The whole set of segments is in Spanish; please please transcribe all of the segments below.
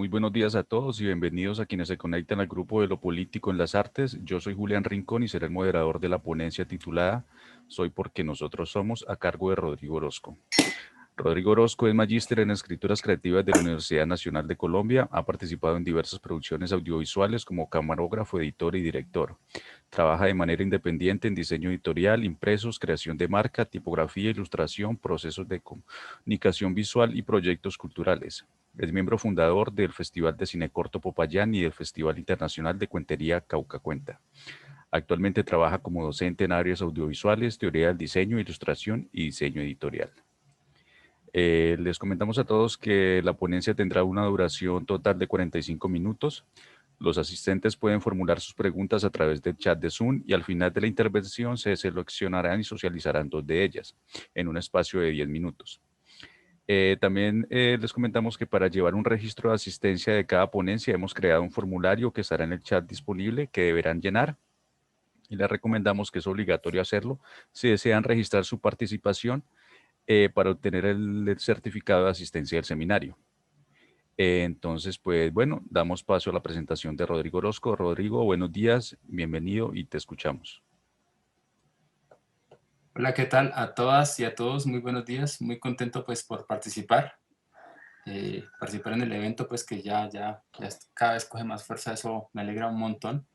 Muy buenos días a todos y bienvenidos a quienes se conectan al grupo de lo político en las artes. Yo soy Julián Rincón y seré el moderador de la ponencia titulada Soy porque nosotros somos, a cargo de Rodrigo Orozco. Rodrigo Orozco es magíster en escrituras creativas de la Universidad Nacional de Colombia. Ha participado en diversas producciones audiovisuales como camarógrafo, editor y director. Trabaja de manera independiente en diseño editorial, impresos, creación de marca, tipografía, ilustración, procesos de comunicación visual y proyectos culturales. Es miembro fundador del Festival de Cine Corto Popayán y del Festival Internacional de Cuentería Cauca Cuenta. Actualmente trabaja como docente en áreas audiovisuales, teoría del diseño, ilustración y diseño editorial. Les comentamos a todos que la ponencia tendrá una duración total de 45 minutos. Los asistentes pueden formular sus preguntas a través del chat de Zoom y al final de la intervención se seleccionarán y socializarán dos de ellas en un espacio de 10 minutos. También les comentamos que para llevar un registro de asistencia de cada ponencia hemos creado un formulario que estará en el chat disponible que deberán llenar y les recomendamos que es obligatorio hacerlo si desean registrar su participación para obtener el certificado de asistencia del seminario. Entonces, pues bueno, damos paso a la presentación de Rodrigo Orozco. Rodrigo, buenos días, bienvenido y te escuchamos. Hola, ¿qué tal a todas y a todos? Muy buenos días, muy contento pues por participar en el evento pues que ya cada vez coge más fuerza, eso me alegra un montón.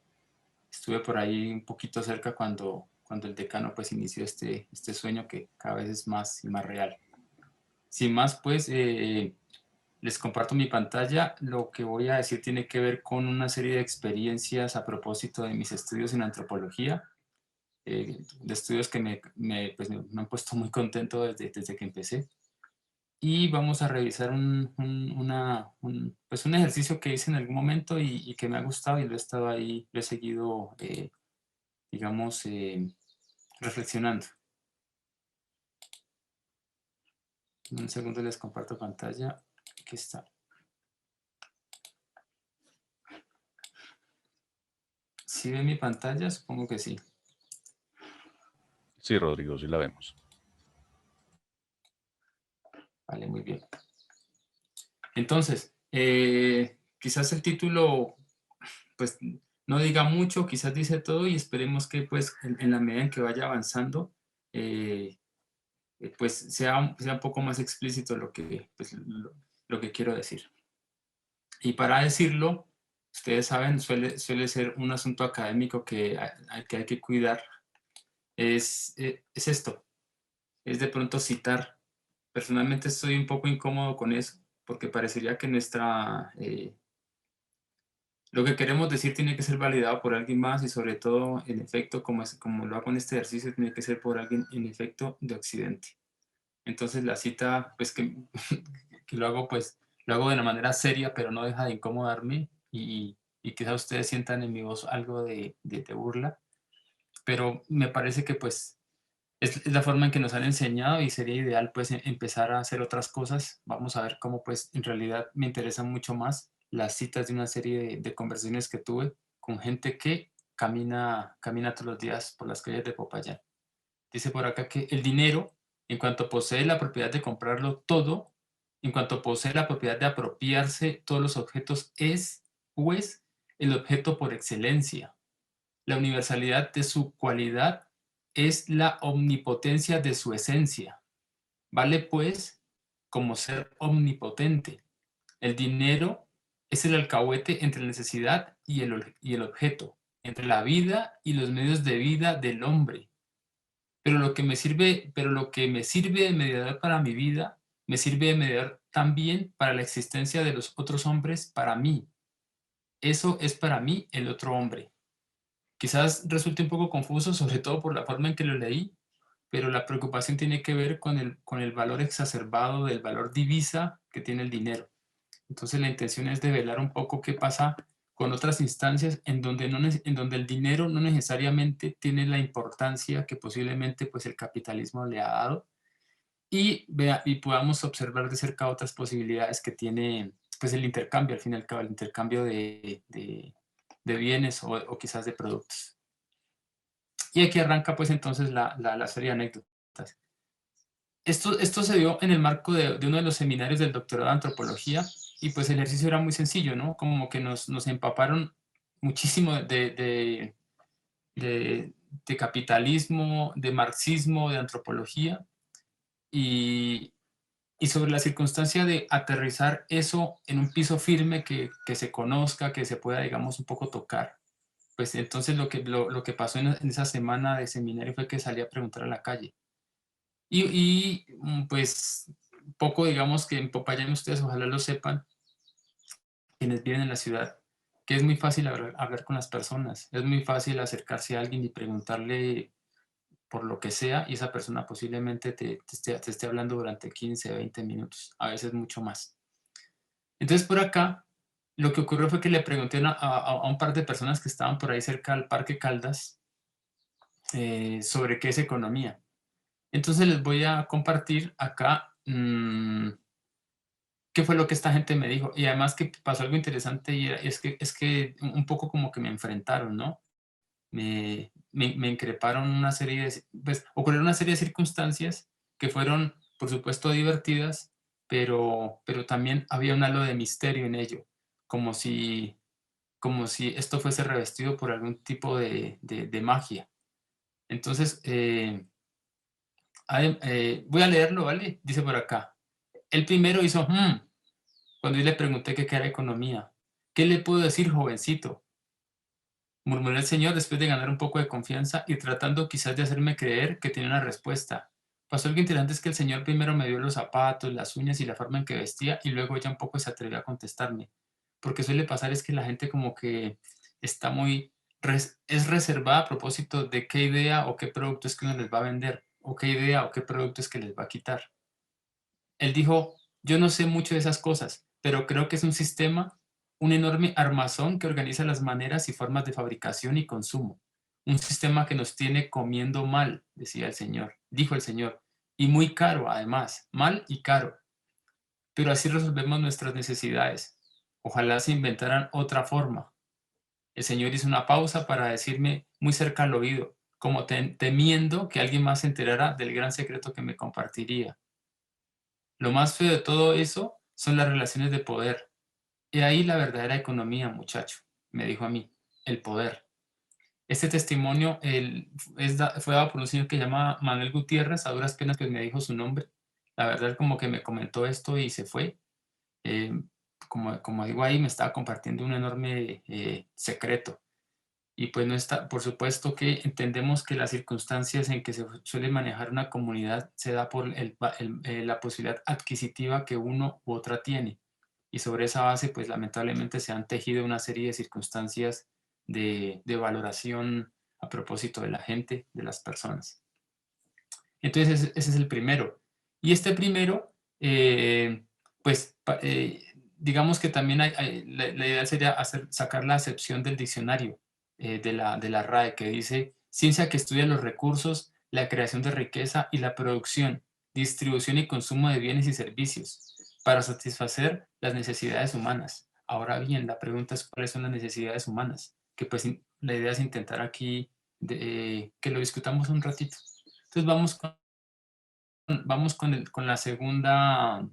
Estuve por ahí un poquito cerca cuando el decano pues inició este sueño que cada vez es más y más real. Sin más pues les comparto mi pantalla. Lo que voy a decir tiene que ver con una serie de experiencias a propósito de mis estudios en antropología. De estudios que pues me han puesto muy contento desde que empecé. Y vamos a revisar pues un ejercicio que hice en algún momento y que me ha gustado y lo he estado ahí, lo he seguido, digamos, reflexionando. Un segundo les comparto pantalla. Aquí está. ¿Sí ven mi pantalla? Supongo que sí. Sí, Rodrigo, sí la vemos. Vale, muy bien. Entonces, quizás el título, pues, no diga mucho, quizás dice todo y esperemos que, pues, en la medida en que vaya avanzando, pues, sea un poco más explícito pues, lo que quiero decir. Y para decirlo, ustedes saben, suele ser un asunto académico que hay que cuidar. Es esto, es de pronto citar. Personalmente estoy un poco incómodo con eso, porque parecería que lo que queremos decir tiene que ser validado por alguien más y sobre todo, en efecto, como lo hago en este ejercicio, tiene que ser por alguien en efecto de Occidente. Entonces la cita, pues que lo hago, pues lo hago de una manera seria, pero no deja de incomodarme y quizás ustedes sientan en mi voz algo de burla, pero me parece que pues es la forma en que nos han enseñado y sería ideal pues empezar a hacer otras cosas. Vamos a ver cómo pues en realidad me interesan mucho más las citas de una serie de conversaciones que tuve con gente que camina todos los días por las calles de Popayán. Dice por acá que el dinero, en cuanto posee la propiedad de comprarlo todo, en cuanto posee la propiedad de apropiarse todos los objetos, es, pues, el objeto por excelencia. La universalidad de su cualidad es la omnipotencia de su esencia. Vale, pues, como ser omnipotente. El dinero es el alcahuete entre la necesidad y el objeto, entre la vida y los medios de vida del hombre. Pero lo que me sirve de mediador para mi vida, me sirve de mediador también para la existencia de los otros hombres para mí. Eso es para mí el otro hombre. Quizás resulte un poco confuso, sobre todo por la forma en que lo leí, pero la preocupación tiene que ver con el valor exacerbado del valor divisa que tiene el dinero. Entonces la intención es develar un poco qué pasa con otras instancias en donde, en donde el dinero no necesariamente tiene la importancia que posiblemente pues, el capitalismo le ha dado y podamos observar de cerca otras posibilidades que tiene pues, el intercambio, al fin y al cabo, el intercambio de bienes o quizás de productos. Y aquí arranca pues entonces la serie de anécdotas. Esto se dio en el marco de uno de los seminarios del doctorado de antropología y pues el ejercicio era muy sencillo, ¿no? Como que nos empaparon muchísimo de, de capitalismo, de marxismo, de antropología, y, y sobre la circunstancia de aterrizar eso en un piso firme que se conozca, que se pueda, digamos, un poco tocar. Pues entonces lo que pasó en esa semana de seminario fue que salí a preguntar a la calle. Pues poco, digamos, que en Popayán ustedes ojalá lo sepan, quienes viven en la ciudad, que es muy fácil hablar con las personas, es muy fácil acercarse a alguien y preguntarle por lo que sea, y esa persona posiblemente te esté hablando durante 15, 20 minutos, a veces mucho más. Entonces por acá, lo que ocurrió fue que le pregunté a un par de personas que estaban por ahí cerca al Parque Caldas sobre qué es economía. Entonces les voy a compartir acá qué fue lo que esta gente me dijo. Y además que pasó algo interesante y es que un poco como que me enfrentaron, ¿no? Me increparon una serie de, pues ocurrieron una serie de circunstancias que fueron, por supuesto, divertidas, pero también había un halo de misterio en ello, como si, como si esto fuese revestido por algún tipo de magia. Entonces, voy a leerlo, ¿vale? Dice por acá. El primero hizo, cuando yo le pregunté qué era economía. ¿Qué le puedo decir, jovencito? Murmuró el señor después de ganar un poco de confianza y tratando quizás de hacerme creer que tenía una respuesta. Pasó algo interesante, es que el señor primero me vio los zapatos, las uñas y la forma en que vestía, y luego ya un poco se atrevió a contestarme. Porque suele pasar es que la gente como que está muy, es reservada a propósito de qué idea o qué producto es que uno les va a vender, o qué idea o qué producto es que les va a quitar. Él dijo, yo no sé mucho de esas cosas, pero creo que es un sistema, un enorme armazón que organiza las maneras y formas de fabricación y consumo. Un sistema que nos tiene comiendo mal, decía el señor, dijo el señor, y muy caro además, mal y caro. Pero así resolvemos nuestras necesidades. Ojalá se inventaran otra forma. El señor hizo una pausa para decirme muy cerca al oído, como temiendo que alguien más se enterara del gran secreto que me compartiría. Lo más feo de todo eso son las relaciones de poder. Y ahí la verdadera economía, muchacho, me dijo a mí, el poder. Este testimonio fue dado por un señor que se llama Manuel Gutiérrez, a duras penas pues me dijo su nombre. La verdad como que me comentó esto y se fue. Eh, como digo ahí, me estaba compartiendo un enorme secreto. Y pues no está, por supuesto que entendemos que las circunstancias en que se suele manejar una comunidad se da por la posibilidad adquisitiva que uno u otra tiene. Y sobre esa base, pues lamentablemente se han tejido una serie de circunstancias de valoración a propósito de la gente, de las personas. Entonces ese es el primero. Y este primero, pues digamos que también la idea sería sacar la acepción del diccionario de la RAE, que dice ciencia que estudia los recursos, la creación de riqueza y la producción, distribución y consumo de bienes y servicios para satisfacer las necesidades humanas. Ahora bien, la pregunta es cuáles son las necesidades humanas, que pues la idea es intentar aquí que lo discutamos un ratito. Entonces vamos con la segunda,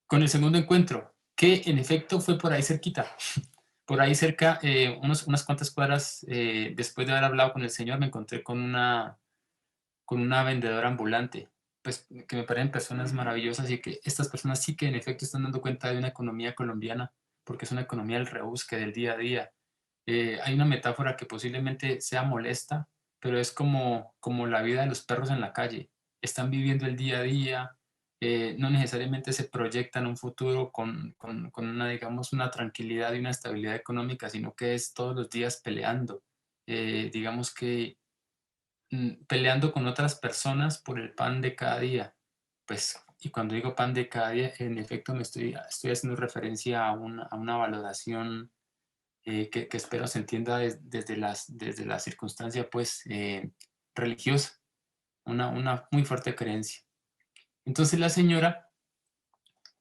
con el segundo encuentro, que en efecto fue por ahí cerquita, por ahí cerca, unas cuantas cuadras después de haber hablado con el señor, me encontré con una vendedora ambulante, pues que me parecen personas maravillosas y que estas personas sí que en efecto están dando cuenta de una economía colombiana, porque es una economía del rebusque, del día a día. Hay una metáfora que posiblemente sea molesta, pero es como la vida de los perros en la calle. Están viviendo el día a día, no necesariamente se proyectan un futuro con una, digamos, una tranquilidad y una estabilidad económica, sino que es todos los días peleando. Digamos que peleando con otras personas por el pan de cada día. Pues, y cuando digo pan de cada día, en efecto estoy haciendo referencia a una valoración que espero se entienda desde la circunstancia pues religiosa, una muy fuerte creencia. Entonces la señora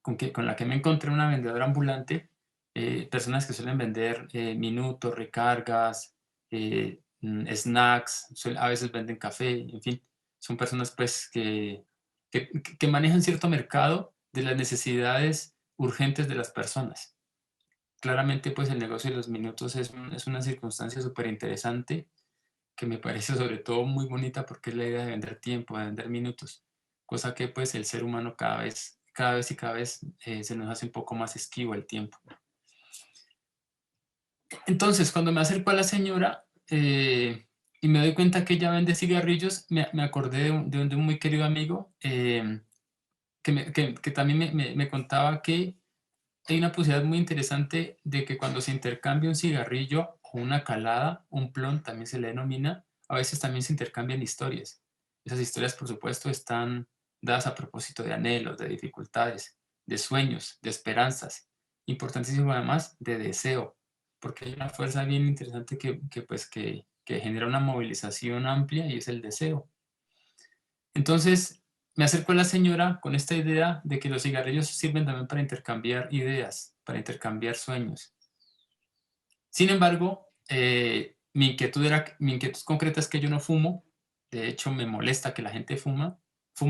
con la que me encontré, una vendedora ambulante, personas que suelen vender minutos, recargas, snacks, a veces venden café, en fin, son personas pues que manejan cierto mercado de las necesidades urgentes de las personas. Claramente, pues el negocio de los minutos es una circunstancia súper interesante que me parece sobre todo muy bonita porque es la idea de vender tiempo, de vender minutos, cosa que pues el ser humano cada vez se nos hace un poco más esquivo el tiempo. Entonces, cuando me acerco a la señora y me doy cuenta que ella vende cigarrillos, me acordé de un muy querido amigo que también me contaba que hay una posibilidad muy interesante de que cuando se intercambia un cigarrillo o una calada, un plon también se le denomina, a veces también se intercambian historias. Esas historias, por supuesto, están dadas a propósito de anhelos, de dificultades, de sueños, de esperanzas. Importantísimo además de deseo, porque hay una fuerza bien interesante que genera una movilización amplia y es el deseo. Entonces, me acerco a la señora con esta idea de que los cigarrillos sirven también para intercambiar ideas, para intercambiar sueños. Sin embargo, mi inquietud concreta es que yo no fumo. De hecho, me molesta que la gente fume,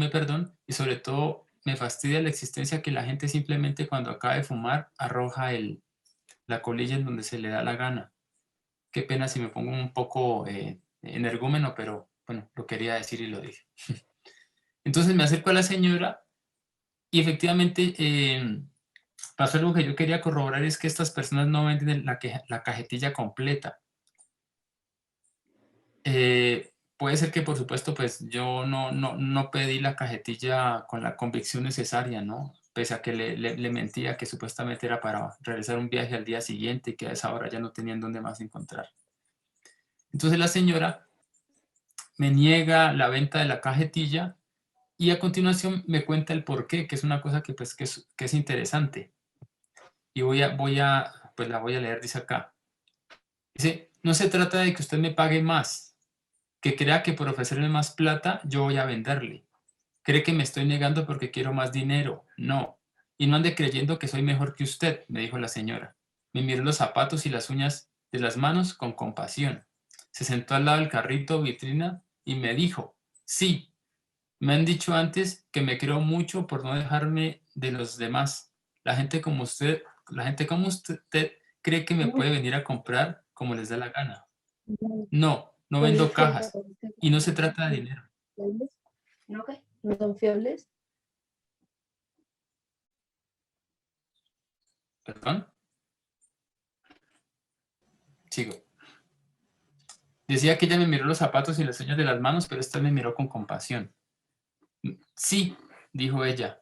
perdón, y sobre todo me fastidia la existencia que la gente simplemente cuando acaba de fumar arroja la colilla en donde se le da la gana. Qué pena si me pongo un poco energúmeno, pero bueno, lo quería decir y lo dije. Entonces me acerco a la señora y efectivamente pasó algo que yo quería corroborar, es que estas personas no venden la cajetilla completa. Puede ser que, por supuesto, pues yo no pedí la cajetilla con la convicción necesaria, ¿no? Pese a que le mentía que supuestamente era para realizar un viaje al día siguiente y que a esa hora ya no tenían dónde más encontrar. Entonces la señora me niega la venta de la cajetilla y a continuación me cuenta el porqué, que es una cosa que es interesante. Y pues la voy a leer, dice acá. Dice, no se trata de que usted me pague más, que crea que por ofrecerme más plata yo voy a venderle. Cree que me estoy negando porque quiero más dinero. No. Y no ande creyendo que soy mejor que usted, me dijo la señora. Me miró los zapatos y las uñas de las manos con compasión. Se sentó al lado del carrito vitrina y me dijo, sí, me han dicho antes que me creo mucho por no dejarme de los demás. La gente como usted cree que me puede venir a comprar como les da la gana. No, no vendo cajas. Y no se trata de dinero. ¿No qué? ¿No son fiables? ¿Perdón? Sigo. Decía que ella me miró los zapatos y las uñas de las manos, pero esta me miró con compasión. Sí, dijo ella.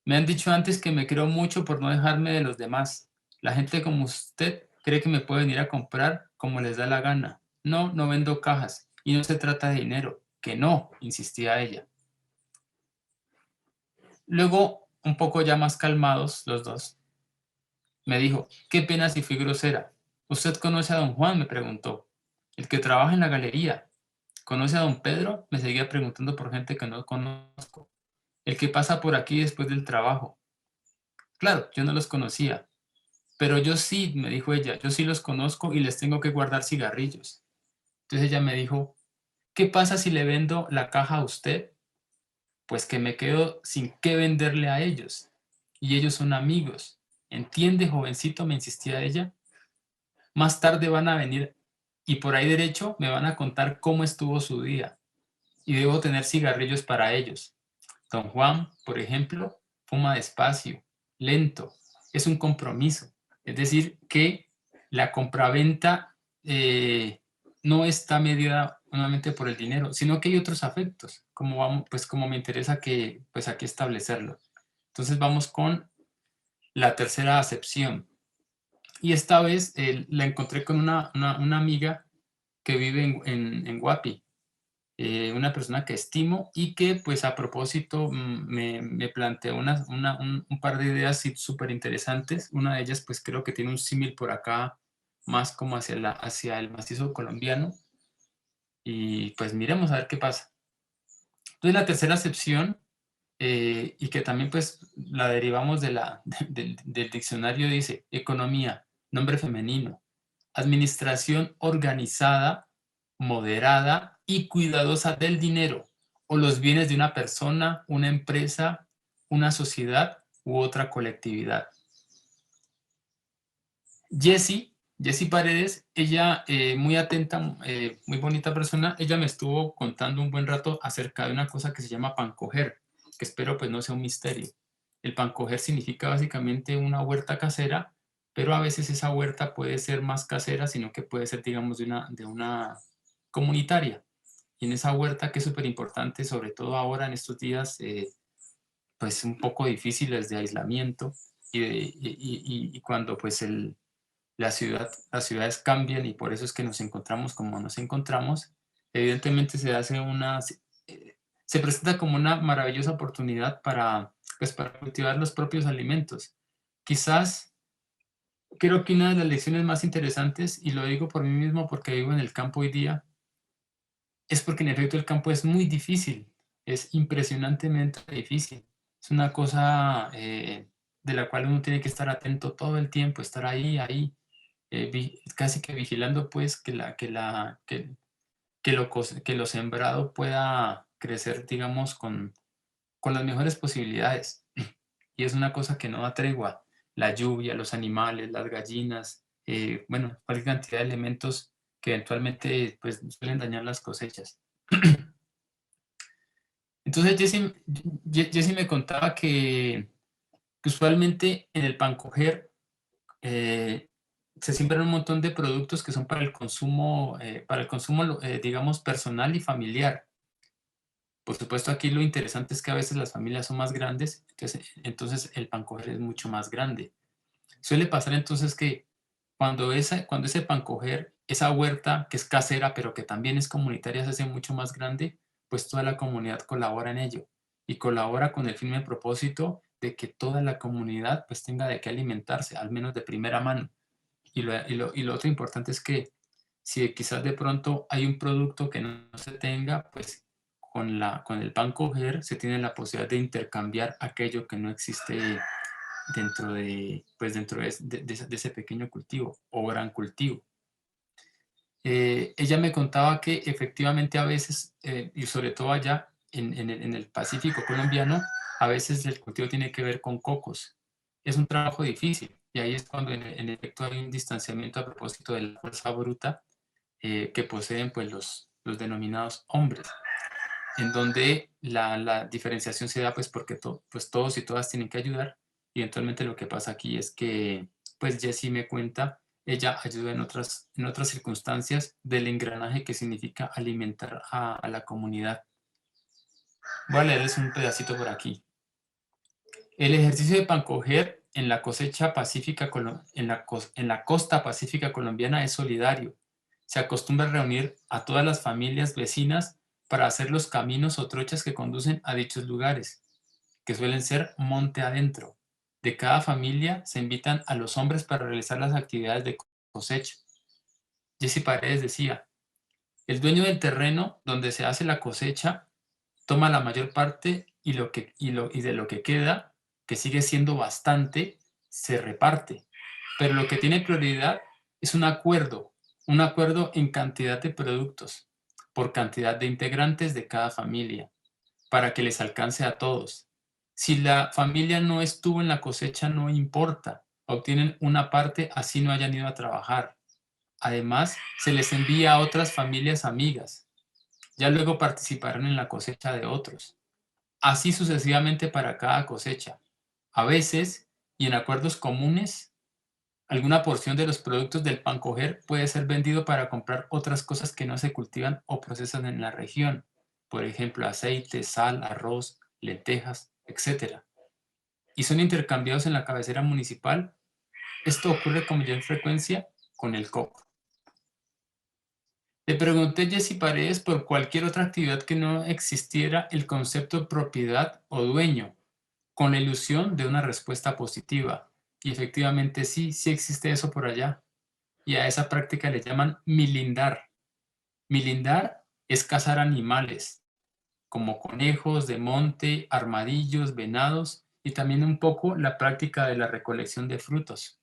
Me han dicho antes que me creo mucho por no dejarme de los demás. La gente como usted cree que me puede venir a comprar como les da la gana. No, no vendo cajas. Y no se trata de dinero. Que no, insistía ella. Luego, un poco ya más calmados los dos, me dijo, qué pena si fui grosera. ¿Usted conoce a don Juan?, me preguntó. El que trabaja en la galería. ¿Conoce a don Pedro?, me seguía preguntando por gente que no conozco. El que pasa por aquí después del trabajo. Claro, yo no los conocía. Pero yo sí, me dijo ella, yo sí los conozco y les tengo que guardar cigarrillos. Entonces ella me dijo, ¿qué pasa si le vendo la caja a usted? Pues que me quedo sin qué venderle a ellos. Y ellos son amigos. ¿Entiende, jovencito?, me insistía ella. Más tarde van a venir y por ahí derecho me van a contar cómo estuvo su día. Y debo tener cigarrillos para ellos. Don Juan, por ejemplo, fuma despacio, lento. Es un compromiso. Es decir, que la compraventa no está medida nuevamente por el dinero, sino que hay otros afectos, como me interesa pues aquí establecerlo. Entonces vamos con la tercera acepción. Y esta vez la encontré con una amiga que vive en Guapi, una persona que estimo y que pues a propósito me planteó un par de ideas súper interesantes. Una de ellas pues creo que tiene un símil por acá más como hacia el macizo colombiano y pues miremos a ver qué pasa. Entonces la tercera acepción y que también pues la derivamos del diccionario dice economía, nombre femenino, administración organizada, moderada y cuidadosa del dinero o los bienes de una persona, una empresa, una sociedad u otra colectividad. Jessie Paredes, ella muy atenta, muy bonita persona, ella me estuvo contando un buen rato acerca de una cosa que se llama pancoger, que espero pues no sea un misterio. El pancoger significa básicamente una huerta casera, pero a veces esa huerta puede ser más casera, sino que puede ser, digamos, de una comunitaria. Y en esa huerta, que es súper importante, sobre todo ahora en estos días, pues un poco difíciles de aislamiento, y cuando pues las ciudades cambian y por eso es que nos encontramos como nos encontramos, evidentemente se presenta como una maravillosa oportunidad pues para cultivar los propios alimentos. Quizás, creo que una de las lecciones más interesantes, y lo digo por mí mismo porque vivo en el campo hoy día, es porque en efecto el campo es muy difícil, es impresionantemente difícil. Es una cosa de la cual uno tiene que estar atento todo el tiempo, estar ahí, casi que vigilando pues que lo sembrado pueda crecer, digamos, con las mejores posibilidades. Y es una cosa que no da tregua. La lluvia, los animales, las gallinas, bueno, cualquier cantidad de elementos que eventualmente pues, suelen dañar las cosechas. Entonces Jessie me contaba que usualmente en el pancoger se siembran un montón de productos que son para el consumo, digamos, personal y familiar. Por supuesto, aquí lo interesante es que a veces las familias son más grandes, entonces el pancoger es mucho más grande. Suele pasar entonces que cuando ese pancoger, esa huerta que es casera, pero que también es comunitaria, se hace mucho más grande, pues toda la comunidad colabora en ello y colabora con el firme propósito de que toda la comunidad pues tenga de qué alimentarse, al menos de primera mano. Y lo otro importante es que si quizás de pronto hay un producto que no se tenga, pues con el pancoger se tiene la posibilidad de intercambiar aquello que no existe dentro de ese pequeño cultivo o gran cultivo. Ella me contaba que efectivamente a veces, y sobre todo allá en el Pacífico colombiano, a veces el cultivo tiene que ver con cocos. Es un trabajo difícil y ahí es cuando en efecto hay un distanciamiento a propósito de la fuerza bruta que poseen pues, los denominados hombres, en donde la diferenciación se da pues porque pues todos y todas tienen que ayudar, y eventualmente lo que pasa aquí es que pues Jessie me cuenta, ella ayuda en otras circunstancias del engranaje que significa alimentar a la comunidad. Voy a leerles un pedacito por aquí. El ejercicio de pancoger en la cosecha pacífica, en la costa pacífica colombiana es solidario. Se acostumbra a reunir a todas las familias vecinas para hacer los caminos o trochas que conducen a dichos lugares, que suelen ser monte adentro. De cada familia se invitan a los hombres para realizar las actividades de cosecha. Jessie Paredes decía, el dueño del terreno donde se hace la cosecha toma la mayor parte y de lo que queda, que sigue siendo bastante, se reparte. Pero lo que tiene prioridad es un acuerdo en cantidad de productos, por cantidad de integrantes de cada familia, para que les alcance a todos. Si la familia no estuvo en la cosecha, no importa, obtienen una parte así no hayan ido a trabajar. Además, se les envía a otras familias amigas. Ya luego participarán en la cosecha de otros. Así sucesivamente para cada cosecha. A veces, y en acuerdos comunes, alguna porción de los productos del pancoger puede ser vendido para comprar otras cosas que no se cultivan o procesan en la región. Por ejemplo, aceite, sal, arroz, lentejas, etc. Y son intercambiados en la cabecera municipal. Esto ocurre con mayor frecuencia con el coco. Le pregunté a Jessie Paredes por cualquier otra actividad que no existiera el concepto de propiedad o dueño, con la ilusión de una respuesta positiva. Y efectivamente sí existe eso por allá. Y a esa práctica le llaman milindar. Milindar es cazar animales, como conejos de monte, armadillos, venados, y también un poco la práctica de la recolección de frutos.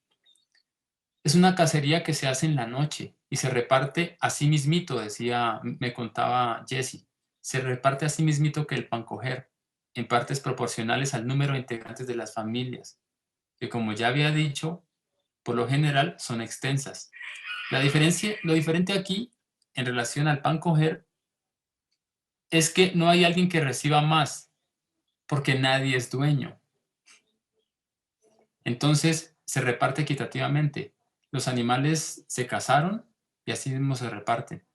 Es una cacería que se hace en la noche y se reparte a sí mismito, me contaba Jessie. Se reparte a sí mismito que el pancoger. en partes proporcionales al número de integrantes de las familias, que como ya había dicho, por lo general son extensas. Lo diferente aquí, en relación al pan coger, es que no hay alguien que reciba más, porque nadie es dueño. Entonces, se reparte equitativamente. Los animales se casaron y así mismo se reparten.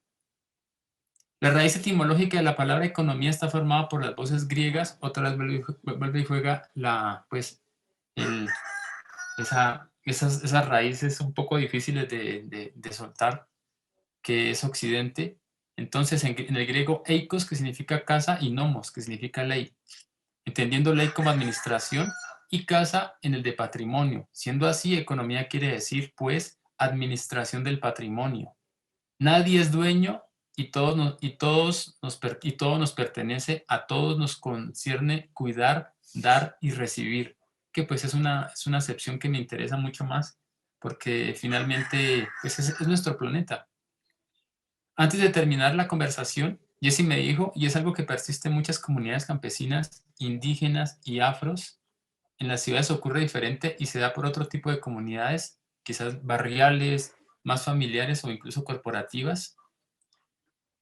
La raíz etimológica de la palabra economía está formada por las voces griegas, otra vez vuelve y juega esas raíces un poco difíciles de soltar, que es occidente. Entonces, en el griego, eikos, que significa casa, y nomos, que significa ley, entendiendo ley como administración, y casa en el de patrimonio. Siendo así, economía quiere decir, pues, administración del patrimonio. Nadie es dueño y todo nos pertenece, a todos nos concierne cuidar, dar y recibir, que pues es una acepción que me interesa mucho más, porque finalmente pues es nuestro planeta. Antes de terminar la conversación, Jesse me dijo, y es algo que persiste en muchas comunidades campesinas, indígenas y afros, en las ciudades ocurre diferente y se da por otro tipo de comunidades, quizás barriales, más familiares o incluso corporativas.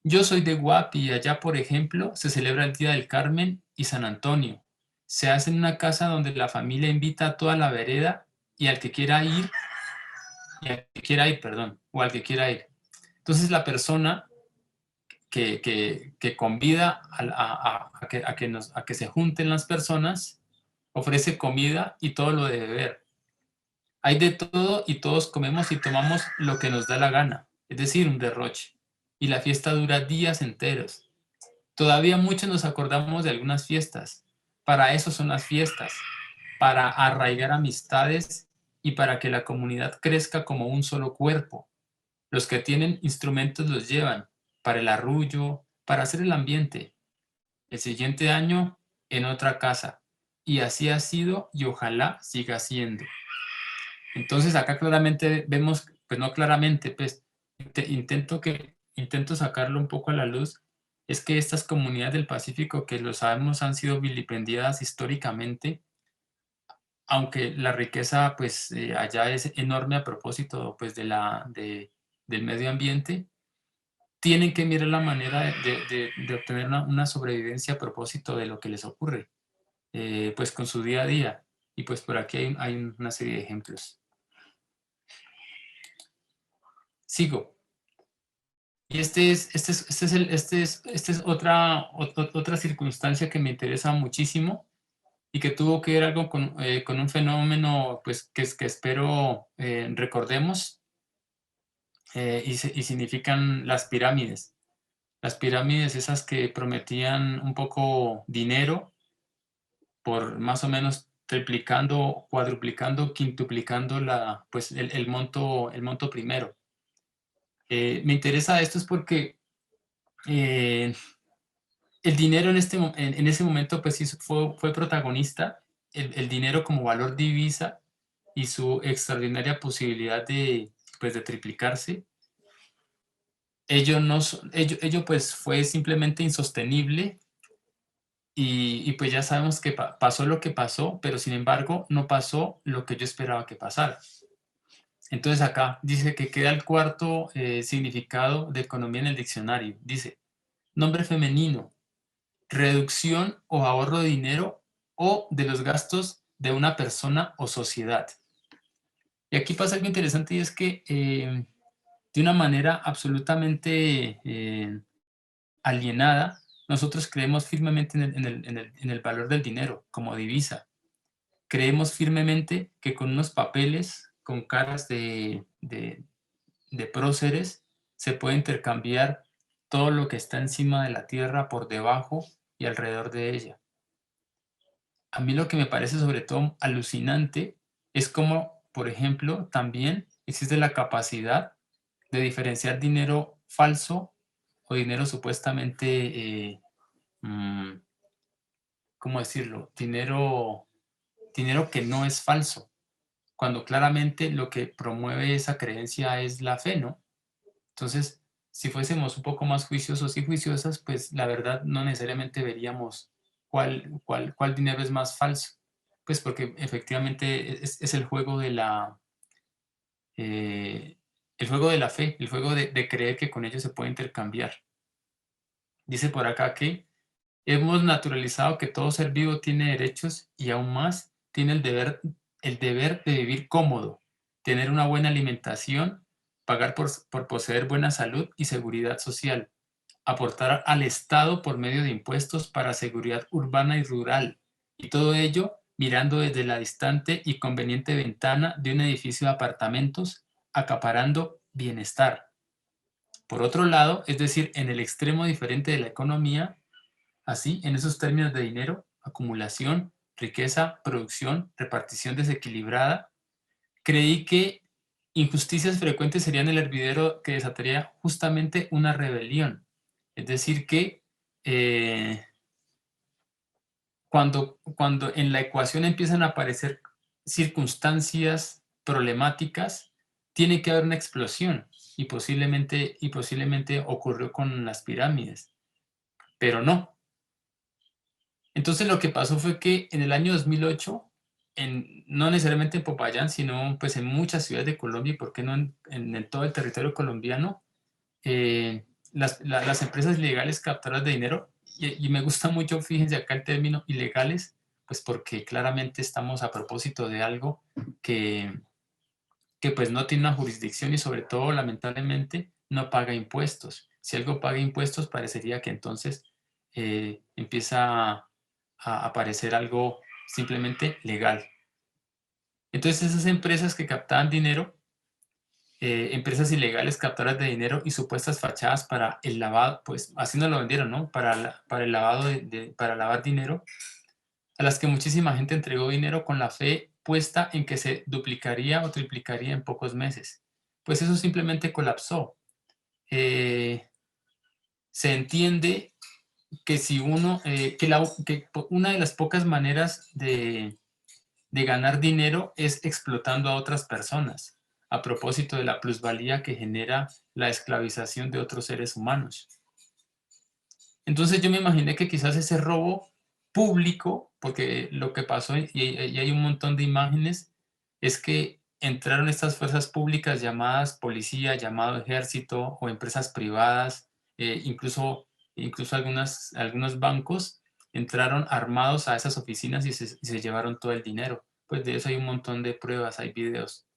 Yo soy de Guapi y allá, por ejemplo, se celebra el Día del Carmen y San Antonio. Se hace en una casa donde la familia invita a toda la vereda y al que quiera ir, perdón, o al que quiera ir. Entonces la persona que convida a que se junten las personas ofrece comida y todo lo de beber. Hay de todo y todos comemos y tomamos lo que nos da la gana, es decir, un derroche. Y la fiesta dura días enteros. Todavía muchos nos acordamos de algunas fiestas. Para eso son las fiestas, para arraigar amistades y para que la comunidad crezca como un solo cuerpo. Los que tienen instrumentos los llevan para el arrullo, para hacer el ambiente. El siguiente año en otra casa. Y así ha sido y ojalá siga siendo. Entonces acá claramente vemos, pues no claramente, pues intento sacarlo un poco a la luz, es que estas comunidades del Pacífico, que lo sabemos han sido vilipendiadas históricamente, aunque la riqueza pues allá es enorme a propósito pues del medio ambiente, tienen que mirar la manera de obtener una sobrevivencia a propósito de lo que les ocurre, pues con su día a día. Y pues por aquí hay una serie de ejemplos. Sigo. Y esta es otra circunstancia que me interesa muchísimo y que tuvo que ver algo con un fenómeno pues, que espero recordemos y significan las pirámides. Las pirámides esas que prometían un poco dinero por más o menos triplicando, cuadruplicando, quintuplicando pues el monto primero. Me interesa esto es porque el dinero en ese momento pues sí fue protagonista, el dinero como valor divisa y su extraordinaria posibilidad pues, de triplicarse. Ello pues fue simplemente insostenible y pues ya sabemos que pasó lo que pasó, pero sin embargo no pasó lo que yo esperaba que pasara. Entonces acá dice que queda el cuarto significado de economía en el diccionario. Dice, nombre femenino, reducción o ahorro de dinero o de los gastos de una persona o sociedad. Y aquí pasa algo interesante y es que de una manera absolutamente alienada, nosotros creemos firmemente en el valor del dinero como divisa. Creemos firmemente que con unos papeles, con caras de próceres, se puede intercambiar todo lo que está encima de la tierra, por debajo y alrededor de ella. A mí lo que me parece sobre todo alucinante es cómo, por ejemplo, también existe la capacidad de diferenciar dinero falso o dinero supuestamente, ¿cómo decirlo? Dinero que no es falso, cuando claramente lo que promueve esa creencia es la fe, ¿no? Entonces, si fuésemos un poco más juiciosos y juiciosas, pues la verdad no necesariamente veríamos cuál dinero es más falso. Pues porque efectivamente es el juego de la, el juego de la fe, el juego de creer que con ellos se puede intercambiar. Dice por acá que hemos naturalizado que todo ser vivo tiene derechos y aún más tiene el deber de vivir cómodo, tener una buena alimentación, pagar por poseer buena salud y seguridad social, aportar al Estado por medio de impuestos para seguridad urbana y rural, y todo ello mirando desde la distante y conveniente ventana de un edificio de apartamentos, acaparando bienestar. Por otro lado, es decir, en el extremo diferente de la economía, así, en esos términos de dinero, acumulación, riqueza, producción, repartición desequilibrada, creí que injusticias frecuentes serían el hervidero que desataría justamente una rebelión. Es decir, que cuando en la ecuación empiezan a aparecer circunstancias problemáticas, tiene que haber una explosión y posiblemente ocurrió con las pirámides, pero no. Entonces lo que pasó fue que en el año 2008, no necesariamente en Popayán, sino pues en muchas ciudades de Colombia y por qué no en todo el territorio colombiano, las empresas ilegales captadoras de dinero, y me gusta mucho, fíjense acá el término ilegales, pues porque claramente estamos a propósito de algo que pues no tiene una jurisdicción y sobre todo lamentablemente no paga impuestos. Si algo paga impuestos parecería que entonces empieza a aparecer algo simplemente legal. Entonces esas empresas que captaban dinero, empresas ilegales captadoras de dinero y supuestas fachadas para el lavado, pues así nos lo vendieron, ¿no? Para el lavado, para lavar dinero, a las que muchísima gente entregó dinero con la fe puesta en que se duplicaría o triplicaría en pocos meses. Pues eso simplemente colapsó. Se entiende que si que una de las pocas maneras de ganar dinero es explotando a otras personas, a propósito de la plusvalía que genera la esclavización de otros seres humanos. Entonces yo me imaginé que quizás ese robo público, porque lo que pasó, y hay un montón de imágenes, es que entraron estas fuerzas públicas llamadas policía, llamado ejército o empresas privadas, incluso algunos bancos entraron armados a esas oficinas y se llevaron todo el dinero. Pues de eso hay un montón de pruebas, hay videos.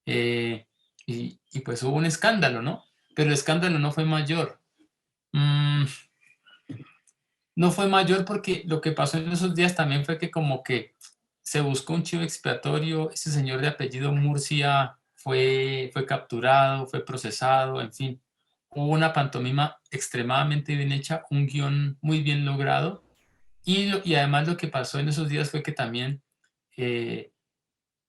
Y pues hubo un escándalo, ¿no? Pero el escándalo no fue mayor. No fue mayor porque lo que pasó en esos días también fue que como que se buscó un chivo expiatorio, ese señor de apellido Murcia fue capturado, fue procesado, en fin. Hubo una pantomima extremadamente bien hecha, un guión muy bien logrado, y además lo que pasó en esos días fue que también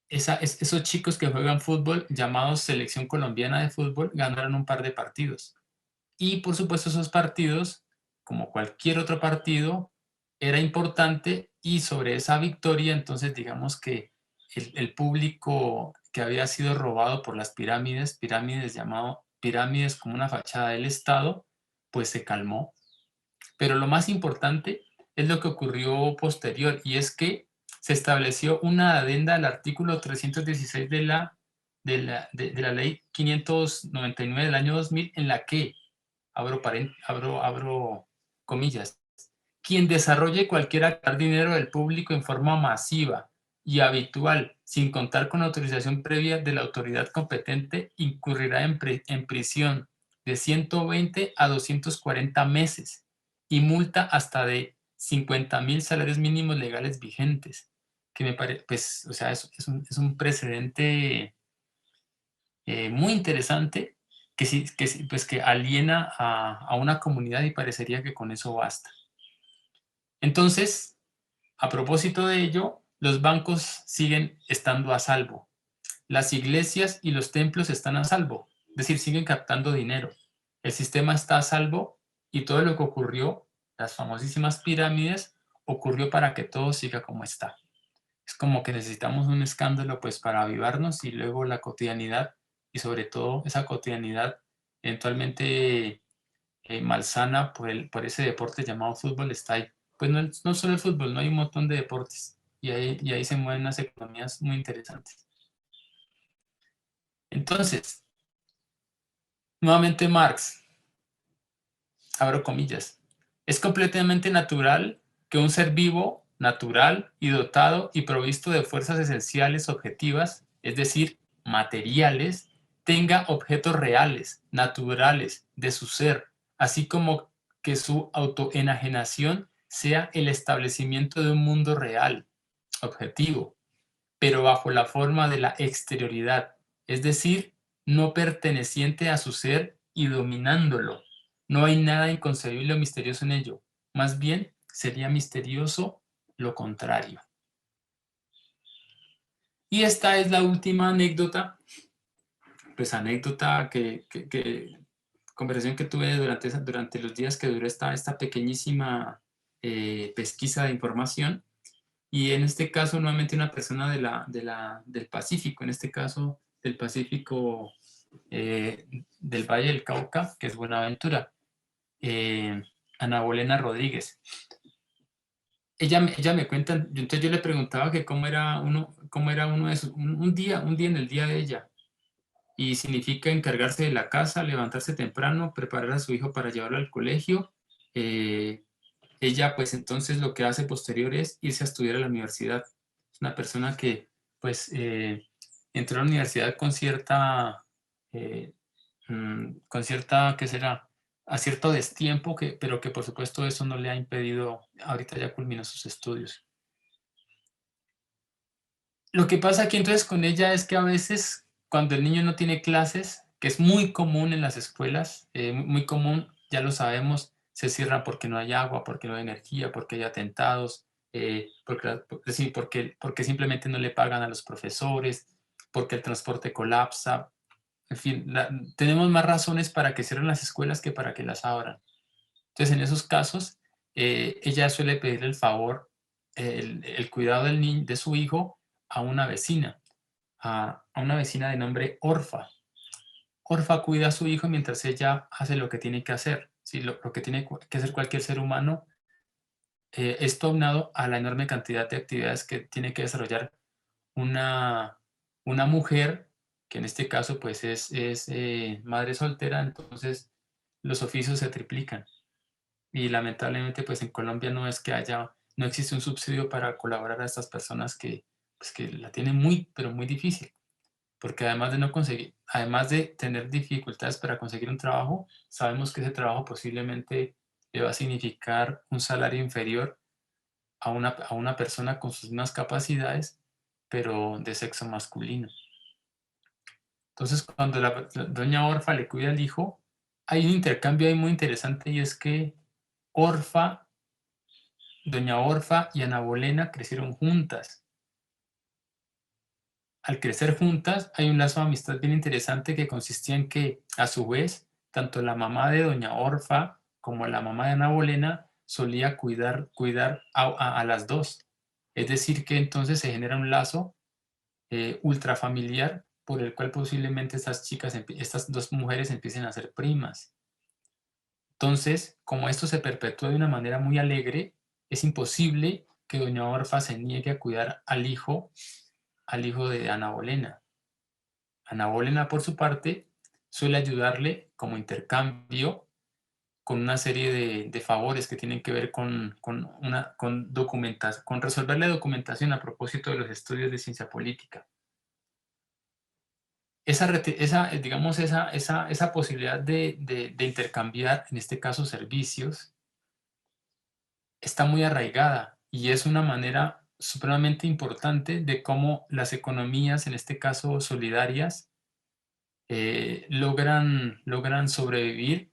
esos chicos que juegan fútbol, llamados Selección Colombiana de Fútbol, ganaron un par de partidos. Y por supuesto esos partidos, como cualquier otro partido, era importante, y sobre esa victoria entonces digamos que el público que había sido robado por las pirámides llamado pirámides como una fachada del Estado, pues se calmó. Pero lo más importante es lo que ocurrió posterior, y es que se estableció una adenda al artículo 316 de la ley 599 del año 2000, en la que abro comillas, quien desarrolle cualquier dinero del público en forma masiva y habitual, sin contar con autorización previa de la autoridad competente, incurrirá en prisión de 120 a 240 meses y multa hasta de 50.000 salarios mínimos legales vigentes. Que me parece, pues, o sea, es un precedente muy interesante, pues que aliena a una comunidad, y parecería que con eso basta. Entonces, a propósito de ello, los bancos siguen estando a salvo. Las iglesias y los templos están a salvo, es decir, siguen captando dinero. El sistema está a salvo, y todo lo que ocurrió, las famosísimas pirámides, ocurrió para que todo siga como está. Es como que necesitamos un escándalo pues para avivarnos, y luego la cotidianidad, y sobre todo esa cotidianidad eventualmente malsana por ese deporte llamado fútbol, está ahí pues no solo el fútbol, no hay un montón de deportes y ahí se mueven unas economías muy interesantes. Entonces, nuevamente Marx, abro comillas, es completamente natural que un ser vivo, natural y dotado y provisto de fuerzas esenciales objetivas, es decir, materiales, tenga objetos reales, naturales, de su ser, así como que su autoenajenación sea el establecimiento de un mundo real, objetivo, pero bajo la forma de la exterioridad, es decir, no perteneciente a su ser y dominándolo. No hay nada inconcebible o misterioso en ello. Más bien, sería misterioso lo contrario. Y esta es la última anécdota, pues anécdota conversación que tuve durante los días que duró esta pequeñísima pesquisa de información. Y en este caso, nuevamente una persona del Pacífico, en este caso del Pacífico del Valle del Cauca, que es Buenaventura, Ana Bolena Rodríguez. Ella me cuenta, entonces yo le preguntaba que cómo era uno de sus, un día en el día de ella. Y significa encargarse de la casa, levantarse temprano, preparar a su hijo para llevarlo al colegio. Ella pues entonces lo que hace posterior es irse a estudiar a la universidad. Es una persona que pues entró a la universidad eh, con cierta, ¿qué será? A cierto destiempo, pero que por supuesto eso no le ha impedido, ahorita ya culminó sus estudios. Lo que pasa aquí entonces con ella es que a veces cuando el niño no tiene clases, que es muy común en las escuelas, muy común, ya lo sabemos, se cierran porque no hay agua, porque no hay energía, porque hay atentados, porque simplemente no le pagan a los profesores, porque el transporte colapsa. En fin, tenemos más razones para que cierren las escuelas que para que las abran. Entonces, en esos casos, ella suele pedir el favor, el cuidado de su hijo a una vecina, a una vecina de nombre Orfa. Orfa cuida a su hijo mientras ella hace lo que tiene que hacer, ¿sí? Lo que tiene que hacer cualquier ser humano, esto aunado a la enorme cantidad de actividades que tiene que desarrollar una mujer, que en este caso pues es madre soltera, entonces los oficios se triplican. Y lamentablemente pues en Colombia no existe un subsidio para colaborar a estas personas pues, que la tienen muy, pero muy difícil. Porque además de tener dificultades para conseguir un trabajo, sabemos que ese trabajo posiblemente le va a significar un salario inferior a una persona con sus mismas capacidades, pero de sexo masculino. Entonces, cuando la doña Orfa le cuida al hijo, hay un intercambio ahí muy interesante y es que doña Orfa y Ana Bolena crecieron juntas. Al crecer juntas, hay un lazo de amistad bien interesante que consistía en que, a su vez, tanto la mamá de doña Orfa como la mamá de Ana Bolena solía cuidar a las dos. Es decir, que entonces se genera un lazo ultrafamiliar por el cual posiblemente estas dos mujeres empiecen a ser primas. Entonces, como esto se perpetúa de una manera muy alegre, es imposible que doña Orfa se niegue a cuidar al hijo de Ana Bolena. Ana Bolena, por su parte, suele ayudarle como intercambio con una serie de favores que tienen que ver con resolverle documentación a propósito de los estudios de ciencia política. Esa posibilidad de intercambiar, en este caso, servicios, está muy arraigada y es una manera supremamente importante de cómo las economías, en este caso solidarias, logran sobrevivir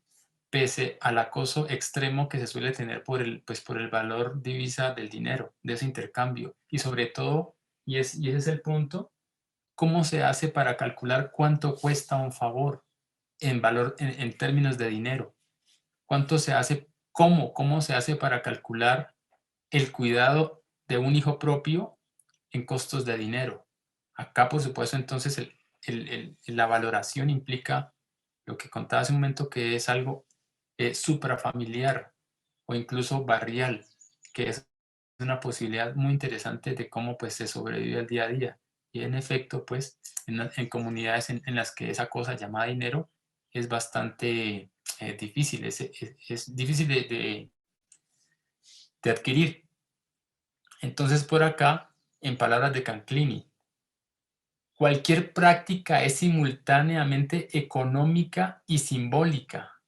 pese al acoso extremo que se suele tener por el valor divisa del dinero, de ese intercambio. Y sobre todo, y ese es el punto, ¿cómo se hace para calcular cuánto cuesta un favor en términos de dinero? ¿Cuánto se hace, cómo se hace para calcular el cuidado de un hijo propio en costos de dinero? Acá, por supuesto, entonces la valoración implica lo que contaba hace un momento, que es algo suprafamiliar o incluso barrial. que es una posibilidad muy interesante de cómo pues se sobrevive al día a día. Y en efecto, pues en comunidades en las que esa cosa llamada dinero es bastante difícil, es difícil de adquirir. Entonces por acá, en palabras de Canclini, cualquier práctica es simultáneamente económica y simbólica.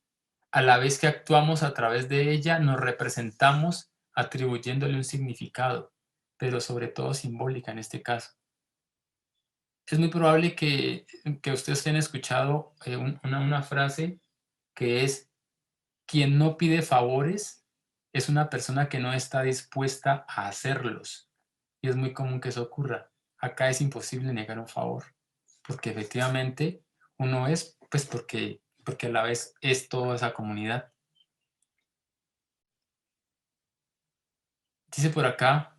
A la vez que actuamos a través de ella, nos representamos atribuyéndole un significado, pero sobre todo simbólica en este caso. Es muy probable que ustedes hayan escuchado una frase que es: quien no pide favores es una persona que no está dispuesta a hacerlos. Y es muy común que eso ocurra. Acá es imposible negar un favor, porque efectivamente uno es, pues porque a la vez es toda esa comunidad. Dice por acá,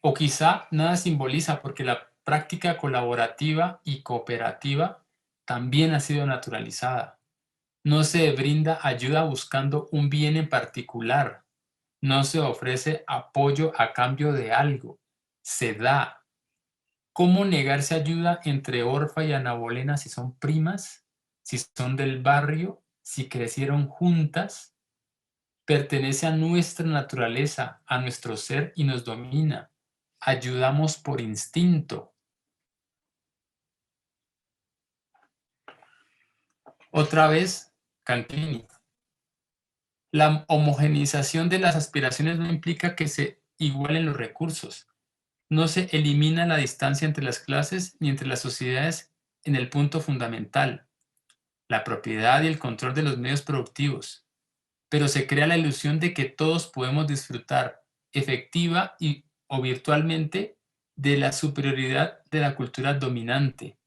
o quizá nada simboliza porque la práctica colaborativa y cooperativa también ha sido naturalizada. No se brinda ayuda buscando un bien en particular. No se ofrece apoyo a cambio de algo. Se da. ¿Cómo negarse ayuda entre Orfa y Ana Bolena si son primas? Si son del barrio, si crecieron juntas. Pertenece a nuestra naturaleza, a nuestro ser y nos domina. Ayudamos por instinto. Otra vez, Canclini. La homogeneización de las aspiraciones no implica que se igualen los recursos. No se elimina la distancia entre las clases ni entre las sociedades en el punto fundamental, la propiedad y el control de los medios productivos, pero se crea la ilusión de que todos podemos disfrutar efectiva o virtualmente de la superioridad de la cultura dominante.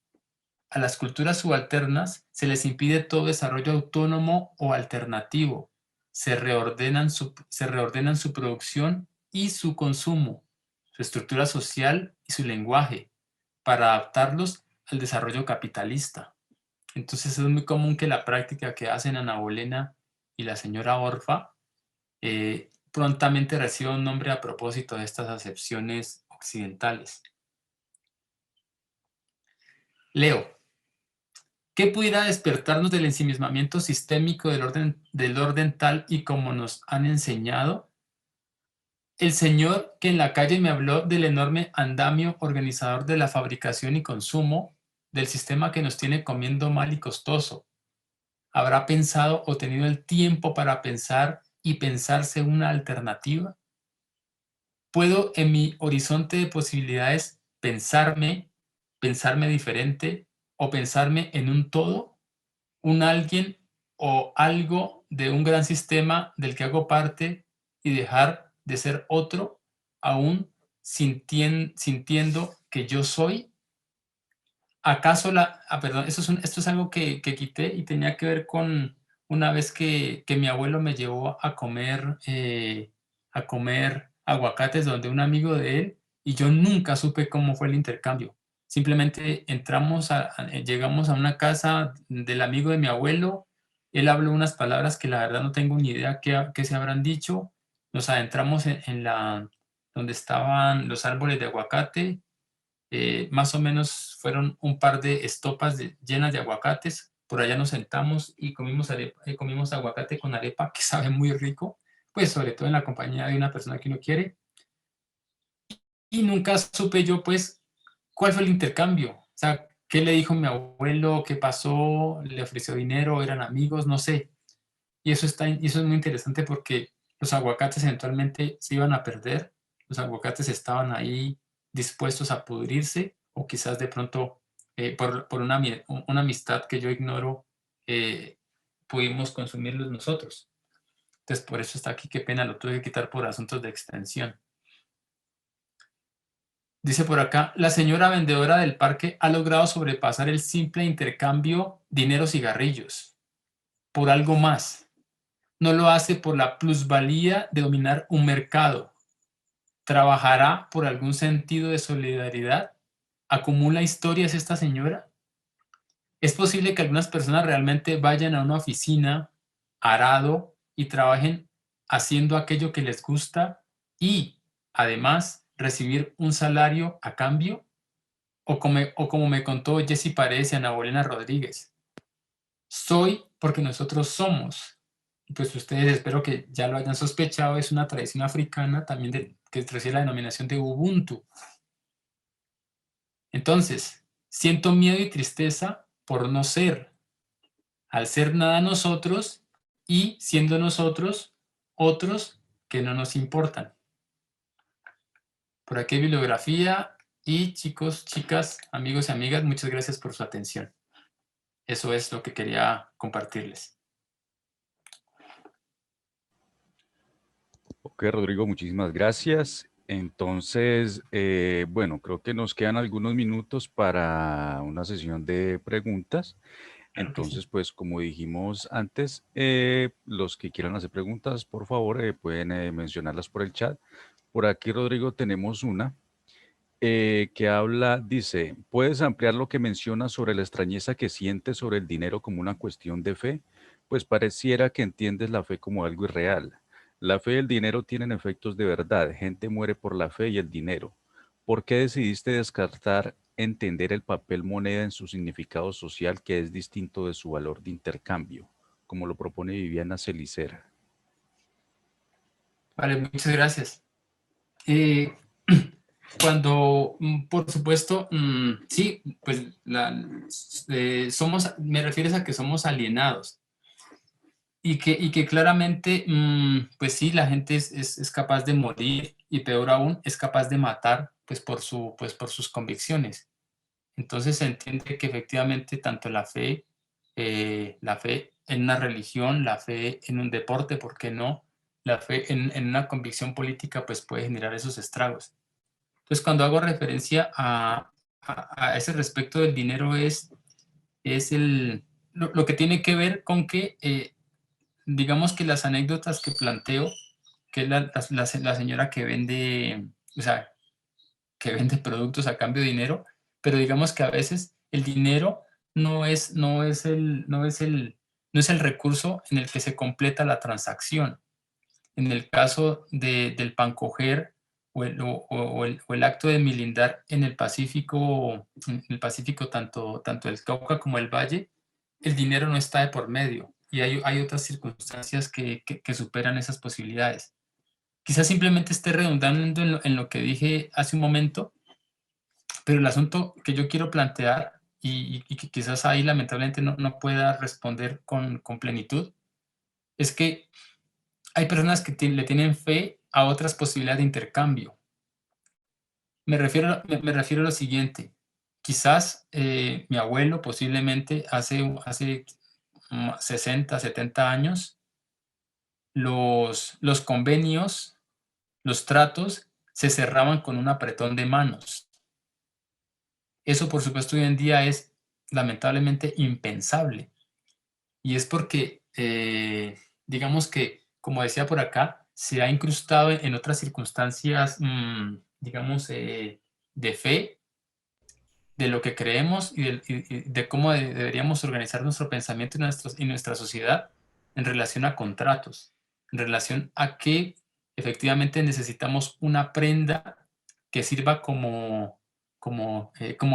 A las culturas subalternas se les impide todo desarrollo autónomo o alternativo. Se reordenan su producción y su consumo, su estructura social y su lenguaje, para adaptarlos al desarrollo capitalista. Entonces es muy común que la práctica que hacen Ana Bolena y la señora Orfa prontamente reciba un nombre a propósito de estas acepciones occidentales. Leo. ¿Qué pudiera despertarnos del ensimismamiento sistémico del orden tal y como nos han enseñado? El señor que en la calle me habló del enorme andamio organizador de la fabricación y consumo, del sistema que nos tiene comiendo mal y costoso, ¿habrá pensado o tenido el tiempo para pensar y pensarse una alternativa? ¿Puedo en mi horizonte de posibilidades pensarme diferente o pensarme en un todo? Un alguien o algo de un gran sistema del que hago parte y dejar de ser otro, aún sintiendo que yo soy. ¿Acaso perdón, esto es algo que quité y tenía que ver con una vez que mi abuelo me llevó a comer aguacates donde un amigo de él, y yo nunca supe cómo fue el intercambio. Simplemente llegamos a una casa del amigo de mi abuelo, él habló unas palabras que la verdad no tengo ni idea qué se habrán dicho, nos adentramos donde estaban los árboles de aguacate. Más o menos fueron un par de estopas llenas de aguacates. Por allá nos sentamos y comimos aguacate con arepa, que sabe muy rico, pues sobre todo en la compañía de una persona que uno quiere. Y nunca supe yo, pues, cuál fue el intercambio. O sea, qué le dijo mi abuelo, qué pasó, le ofreció dinero, eran amigos, no sé. Y eso es muy interesante porque los aguacates eventualmente se iban a perder, los aguacates estaban ahí dispuestos a pudrirse, o quizás de pronto por una amistad que yo ignoro, pudimos consumirlos nosotros. Entonces por eso está aquí, qué pena, lo tuve que quitar por asuntos de extensión. Dice por acá, la señora vendedora del parque ha logrado sobrepasar el simple intercambio dinero-cigarrillos por algo más. No lo hace por la plusvalía de dominar un mercado. ¿Trabajará por algún sentido de solidaridad? ¿Acumula historias esta señora? ¿Es posible que algunas personas realmente vayan a una oficina, arado, y trabajen haciendo aquello que les gusta y además recibir un salario a cambio? O como me contó Jessy Paredes y Ana Bolena Rodríguez, soy porque nosotros somos. Y pues ustedes, espero que ya lo hayan sospechado, es una tradición africana también que recibe la denominación de Ubuntu. Entonces, siento miedo y tristeza por no ser, al ser nada nosotros y siendo nosotros otros que no nos importan. Por aquí hay bibliografía y chicos, chicas, amigos y amigas, muchas gracias por su atención. Eso es lo que quería compartirles. Ok, Rodrigo, muchísimas gracias. Entonces, bueno, creo que nos quedan algunos minutos para una sesión de preguntas. Claro que Entonces, sí. pues como dijimos antes, los que quieran hacer preguntas, por favor, pueden mencionarlas por el chat. Por aquí, Rodrigo, tenemos una que habla, dice, ¿puedes ampliar lo que mencionas sobre la extrañeza que sientes sobre el dinero como una cuestión de fe? Pues pareciera que entiendes la fe como algo irreal. La fe y el dinero tienen efectos de verdad. Gente muere por la fe y el dinero. ¿Por qué decidiste descartar entender el papel moneda en su significado social que es distinto de su valor de intercambio, como lo propone Viviana Celicera? Vale, muchas gracias. Por supuesto, sí, pues me refieres a que somos alienados y que claramente, pues sí, la gente es capaz de morir y peor aún, es capaz de matar pues por sus convicciones. Entonces se entiende que efectivamente tanto la fe en una religión, la fe en un deporte, ¿por qué no? La fe en una convicción política pues puede generar esos estragos. Entonces, cuando hago referencia a ese respecto del dinero es lo que tiene que ver con que, digamos que las anécdotas que planteo, que es la señora que vende, o sea, que vende productos a cambio de dinero, pero digamos que a veces el dinero no es el recurso en el que se completa la transacción. En el caso del pancoger o el acto de milindar en el Pacífico tanto el Cauca como el Valle, el dinero no está de por medio y hay otras circunstancias que superan esas posibilidades. Quizás simplemente esté redundando en lo que dije hace un momento, pero el asunto que yo quiero plantear y que quizás ahí lamentablemente no pueda responder con plenitud, es que hay personas que le tienen fe a otras posibilidades de intercambio. Me refiero a lo siguiente. Quizás mi abuelo posiblemente hace 60, 70 años, los convenios, los tratos se cerraban con un apretón de manos. Eso, por supuesto, hoy en día es lamentablemente impensable. Y es porque, digamos que, como decía por acá, se ha incrustado en otras circunstancias, digamos, de fe, de lo que creemos y de cómo deberíamos organizar nuestro pensamiento y nuestra sociedad en relación a contratos, en relación a que efectivamente necesitamos una prenda que sirva como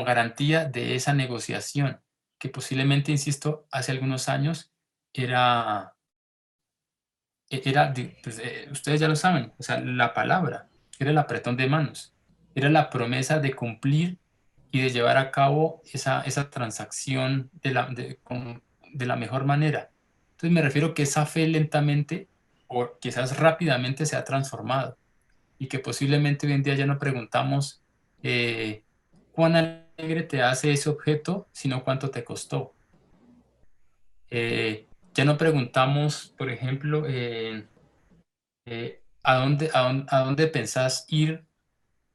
garantía de esa negociación, que posiblemente, insisto, hace algunos años era, pues, ustedes ya lo saben, o sea, la palabra, era el apretón de manos, era la promesa de cumplir y de llevar a cabo esa transacción de la mejor manera. Entonces me refiero que esa fe lentamente o quizás rápidamente se ha transformado y que posiblemente hoy en día ya no preguntamos cuán alegre te hace ese objeto, sino cuánto te costó. Ya no preguntamos, por ejemplo, a dónde pensás ir,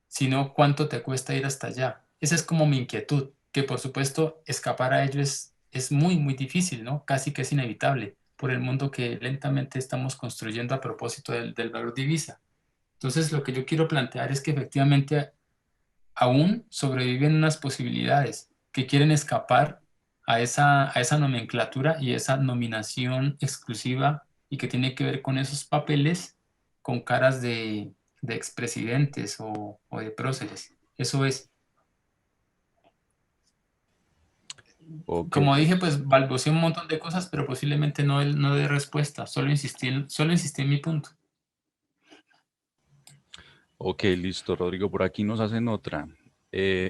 sino cuánto te cuesta ir hasta allá. Esa es como mi inquietud, que por supuesto escapar a ello es muy, muy difícil, ¿no? Casi que es inevitable por el mundo que lentamente estamos construyendo a propósito del valor divisa. Entonces, lo que yo quiero plantear es que efectivamente aún sobreviven unas posibilidades que quieren escapar a esa nomenclatura y esa nominación exclusiva y que tiene que ver con esos papeles con caras de expresidentes o de próceres. Eso es. Ok, Como dije, pues balbuceé un montón de cosas, pero posiblemente no dé respuesta. Solo insistí en mi punto. ok, listo, Rodrigo. Por aquí nos hacen otra.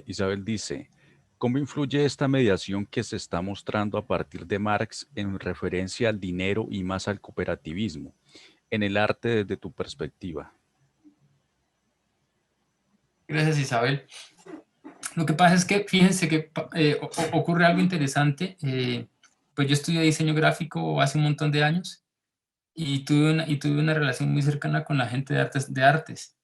Isabel dice, ¿cómo influye esta mediación que se está mostrando a partir de Marx en referencia al dinero y más al cooperativismo en el arte desde tu perspectiva? Gracias, Isabel. Lo que pasa es que, fíjense que ocurre algo interesante. Pues yo estudié diseño gráfico hace un montón de años y tuve una relación muy cercana con la gente de artes.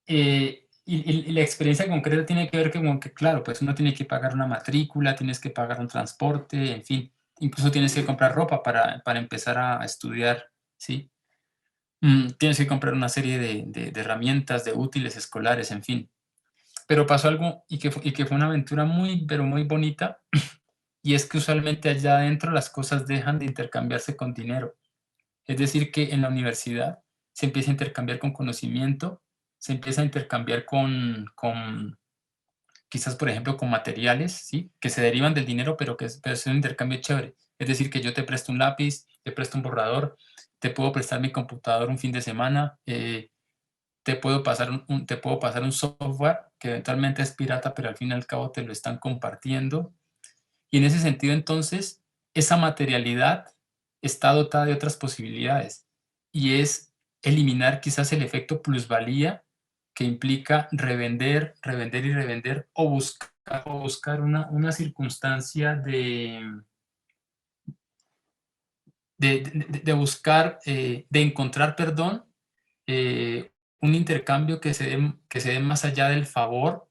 Y la experiencia concreta tiene que ver con que, claro, pues uno tiene que pagar una matrícula, tienes que pagar un transporte, en fin, incluso tienes que comprar ropa para empezar a estudiar, ¿sí? Tienes que comprar una serie de herramientas, de útiles escolares, en fin. Pero pasó algo y que fue una aventura muy, pero muy bonita, y es que usualmente allá adentro las cosas dejan de intercambiarse con dinero. Es decir, que en la universidad se empieza a intercambiar con conocimiento, se empieza a intercambiar con quizás, por ejemplo, con materiales, ¿sí? Que se derivan del dinero, pero es un intercambio chévere. Es decir, que yo te presto un lápiz, te presto un borrador, te puedo prestar mi computador un fin de semana, te puedo pasar un software que eventualmente es pirata, pero al fin y al cabo te lo están compartiendo. Y en ese sentido, entonces, esa materialidad está dotada de otras posibilidades y es eliminar quizás el efecto plusvalía que implica revender, revender y revender o buscar una circunstancia de buscar, de encontrar, perdón, un intercambio que se dé más allá del favor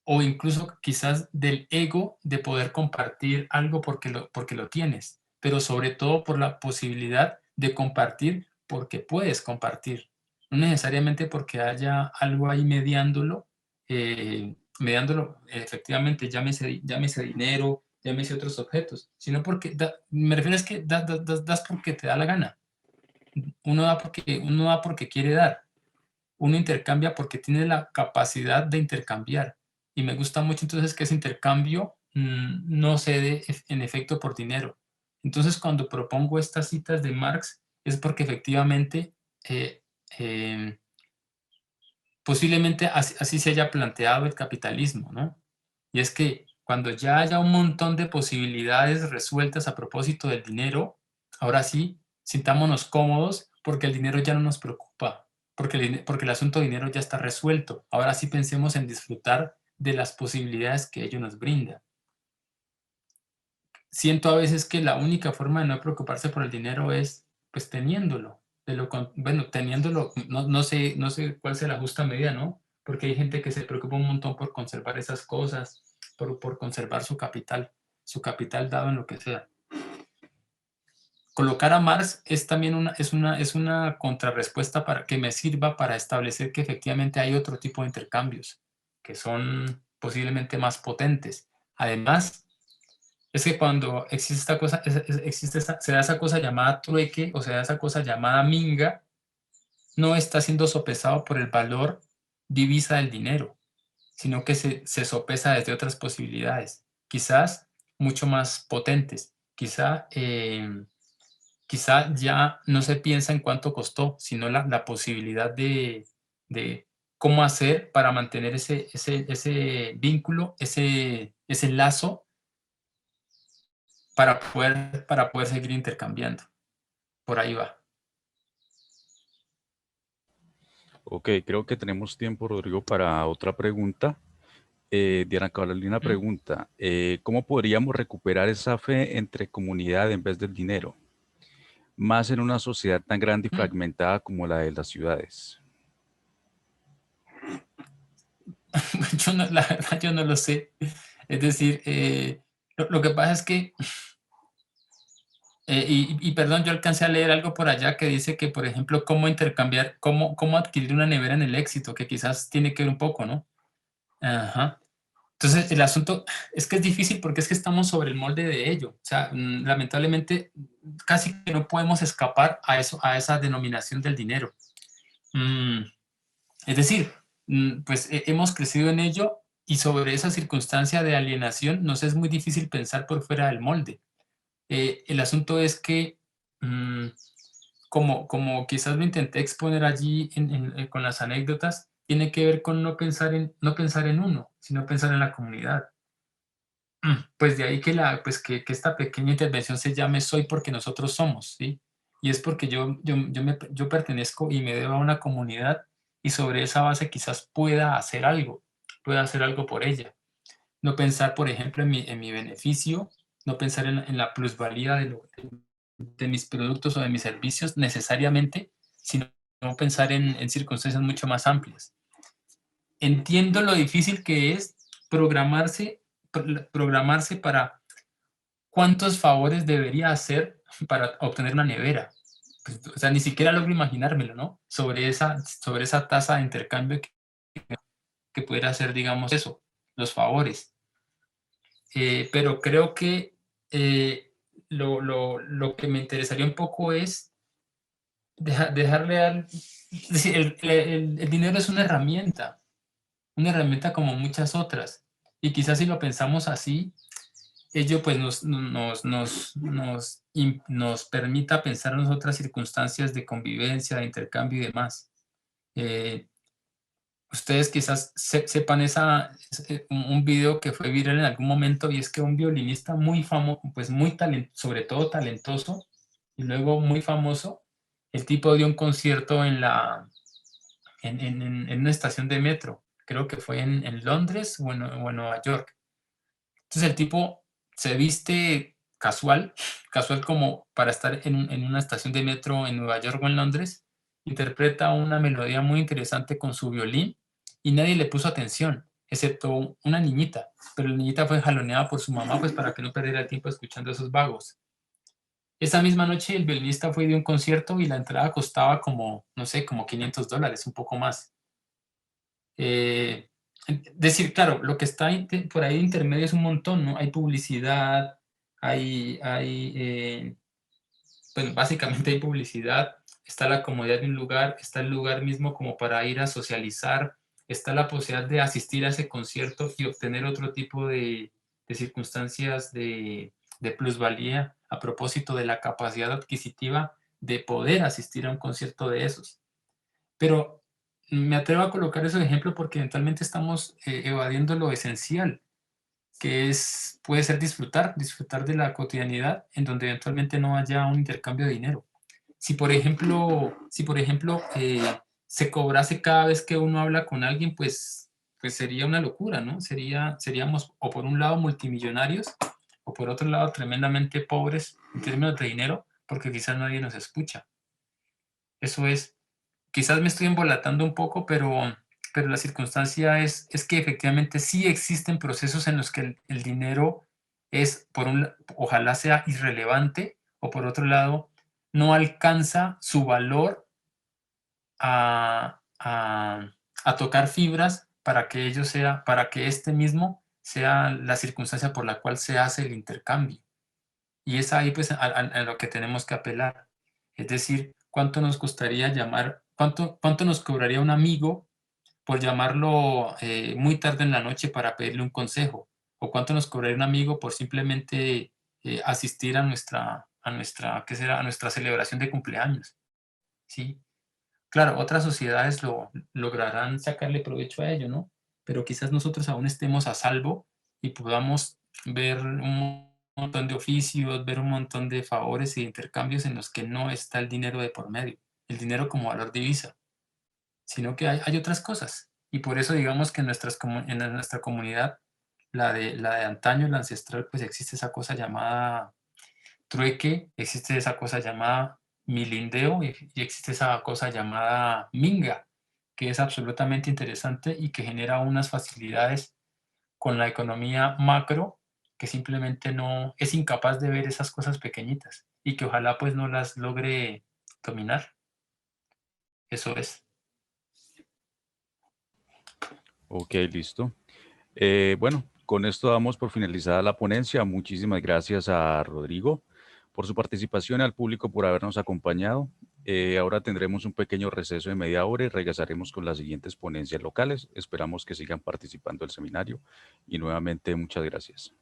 o incluso quizás del ego de poder compartir algo porque lo tienes, pero sobre todo por la posibilidad de compartir porque puedes compartir, no necesariamente porque haya algo ahí mediándolo efectivamente, llámese dinero, llámese otros objetos, sino porque me refiero es que das porque te da la gana, uno da porque quiere dar, uno intercambia porque tiene la capacidad de intercambiar. Y me gusta mucho entonces que ese intercambio no se dé en efecto por dinero. Entonces cuando propongo estas citas de Marx es porque efectivamente eh, eh, posiblemente así se haya planteado el capitalismo, ¿no? Y es que cuando ya haya un montón de posibilidades resueltas a propósito del dinero, ahora sí, sintámonos cómodos porque el dinero ya no nos preocupa, porque el asunto de dinero ya está resuelto. Ahora sí pensemos en disfrutar de las posibilidades que ello nos brinda. Siento a veces que la única forma de no preocuparse por el dinero es, pues, teniéndolo. Bueno, teniéndolo, no sé cuál sea la justa medida, ¿no? Porque hay gente que se preocupa un montón por conservar esas cosas, por conservar su capital dado en lo que sea. Colocar a Marx es también es una contrarrespuesta para que me sirva para establecer que efectivamente hay otro tipo de intercambios que son posiblemente más potentes. Además, es que cuando existe esta cosa, se da esa cosa llamada trueque, o se da esa cosa llamada minga, no está siendo sopesado por el valor divisa del dinero, sino que se sopesa desde otras posibilidades, quizás mucho más potentes. Quizá ya no se piensa en cuánto costó, sino la posibilidad de cómo hacer para mantener ese vínculo, ese lazo para poder seguir intercambiando. Por ahí va. Ok, creo que tenemos tiempo, Rodrigo, para otra pregunta. Diana Carolina pregunta, ¿cómo podríamos recuperar esa fe entre comunidad en vez del dinero? Más en una sociedad tan grande y fragmentada como la de las ciudades. La verdad, yo no lo sé. Es decir, lo que pasa es que, perdón, yo alcancé a leer algo por allá que dice que, por ejemplo, cómo intercambiar, cómo adquirir una nevera en el éxito, que quizás tiene que ver un poco, ¿no? Ajá. Entonces, el asunto es que es difícil porque es que estamos sobre el molde de ello. O sea, lamentablemente, casi que no podemos escapar a eso, a esa denominación del dinero. Es decir, pues hemos crecido en ello y sobre esa circunstancia de alienación nos es muy difícil pensar por fuera del molde. El asunto es que, como quizás lo intenté exponer allí con las anécdotas, tiene que ver con no pensar en uno, sino pensar en la comunidad. Pues de ahí que, pues que esta pequeña intervención se llame Soy porque nosotros somos, ¿sí? Y es porque yo pertenezco y me debo a una comunidad y sobre esa base quizás pueda hacer algo por ella. No pensar, por ejemplo, en mi beneficio, no pensar en la plusvalía de mis productos o de mis servicios necesariamente, sino pensar en circunstancias mucho más amplias. Entiendo lo difícil que es programarse para cuántos favores debería hacer para obtener una nevera. Pues, o sea, ni siquiera logro imaginármelo, ¿no? Sobre esa tasa de intercambio que pudiera hacer, digamos, eso, los favores. Pero creo que lo que me interesaría un poco es dejarle al... Es decir, el dinero es una herramienta como muchas otras. Y quizás si lo pensamos así, ello pues nos permita pensar en otras circunstancias de convivencia, de intercambio y demás. Ustedes quizás sepan un video que fue viral en algún momento, y es que un violinista muy famoso, pues sobre todo talentoso y luego muy famoso, el tipo dio un concierto en una estación de metro, creo que fue en Londres o en Nueva York. Entonces el tipo se viste casual como para estar en una estación de metro en Nueva York o en Londres, interpreta una melodía muy interesante con su violín y nadie le puso atención, excepto una niñita, pero la niñita fue jaloneada por su mamá pues para que no perdiera el tiempo escuchando esos vagos. Esa misma noche el violinista fue de un concierto y la entrada costaba como, no sé, como $500, un poco más. Decir, claro, lo que está por ahí intermedio es un montón, ¿no? Hay publicidad, bueno, básicamente hay publicidad, está la comodidad de un lugar, está el lugar mismo como para ir a socializar, está la posibilidad de asistir a ese concierto y obtener otro tipo de circunstancias de plusvalía a propósito de la capacidad adquisitiva de poder asistir a un concierto de esos. Pero me atrevo a colocar esos ejemplos porque eventualmente estamos evadiendo lo esencial, que puede ser disfrutar de la cotidianidad en donde eventualmente no haya un intercambio de dinero. Si por ejemplo, se cobrase cada vez que uno habla con alguien, pues sería una locura, ¿no? Seríamos o por un lado multimillonarios o por otro lado tremendamente pobres en términos de dinero porque quizás nadie nos escucha. Eso es. Quizás me estoy embolatando un poco, pero la circunstancia es que efectivamente sí existen procesos en los que el dinero es, ojalá sea irrelevante, o por otro lado, no alcanza su valor a tocar fibras para que este mismo sea la circunstancia por la cual se hace el intercambio. Y es ahí pues a lo que tenemos que apelar. Es decir, ¿cuánto nos costaría cuánto nos cobraría un amigo por llamarlo muy tarde en la noche para pedirle un consejo? ¿O cuánto nos cobraría un amigo por simplemente asistir ¿qué será? A nuestra celebración de cumpleaños? ¿Sí? Claro, otras sociedades lograrán sacarle provecho a ello, ¿no? Pero quizás nosotros aún estemos a salvo y podamos ver un montón de oficios, ver un montón de favores y intercambios en los que no está el dinero de por medio, el dinero como valor divisa, sino que hay otras cosas. Y por eso digamos que en nuestra comunidad, la de antaño, la ancestral, pues existe esa cosa llamada trueque, existe esa cosa llamada milindeo y existe esa cosa llamada minga, que es absolutamente interesante y que genera unas facilidades con la economía macro que simplemente no es incapaz de ver esas cosas pequeñitas y que ojalá pues no las logre dominar. Eso es. Ok, listo. Bueno, con esto damos por finalizada la ponencia. Muchísimas gracias a Rodrigo por su participación y al público por habernos acompañado. Ahora tendremos un pequeño receso de media hora y regresaremos con las siguientes ponencias locales. Esperamos que sigan participando del seminario y nuevamente muchas gracias.